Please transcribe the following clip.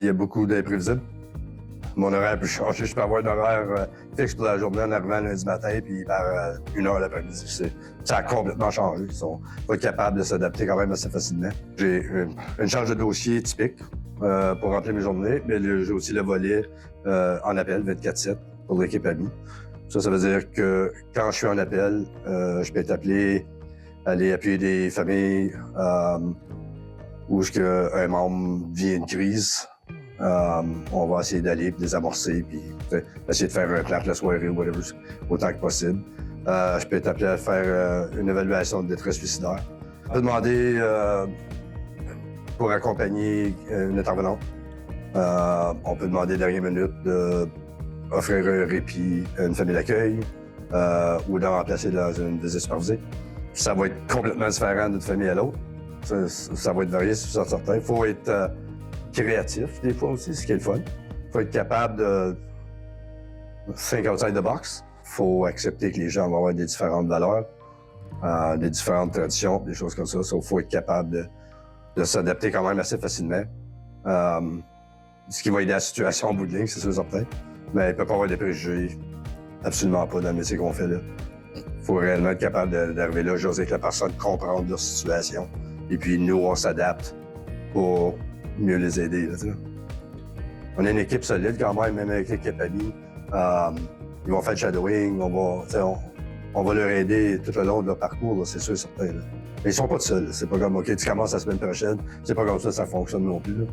Il y a beaucoup d'imprévisibles. Mon horaire peut changer. Je peux avoir un horaire fixe pour la journée en arrivant lundi matin, puis par 1 heure l'après-midi. Ça a complètement changé. Ils sont pas capables de s'adapter quand même assez facilement. J'ai une charge de dossier typique pour remplir mes journées, mais j'ai aussi le volet en appel 24/7 pour l'équipe amie. Ça veut dire que quand je suis en appel, je peux être appelé à aller appuyer des familles où un membre vit une crise. On va essayer d'aller et désamorcer, puis essayer de faire un plan de la soirée ou whatever, autant que possible. Je peux être appelé à faire une évaluation de détresse suicidaire. On peut demander pour accompagner une intervenante. On peut demander dernière minute d'offrir un répit à une famille d'accueil ou de remplacer dans une visite supervisée. Ça va être complètement différent d'une famille à l'autre. Ça va être varié sur certains. Il faut être créatif des fois aussi, ce qui est le fun. Il faut être capable de think outside the box. Il faut accepter que les gens vont avoir des différentes valeurs, des différentes traditions, des choses comme ça. Il faut être capable de s'adapter quand même assez facilement. Ce qui va aider la situation en bout de ligne, c'est sûr certain. Mais il ne peut pas avoir des préjugés, absolument pas dans le métier qu'on fait là. Il faut réellement être capable d'arriver là, j'ose avec la personne, comprendre leur situation. Et puis nous, on s'adapte pour mieux les aider. Là, on a une équipe solide quand même avec l'équipe amie. Ils vont faire le shadowing, on va leur aider tout le long de leur parcours, c'est sûr certain. Là. Mais ils sont pas seuls. C'est pas comme, OK, tu commences la semaine prochaine. C'est pas comme ça fonctionne non plus. Là.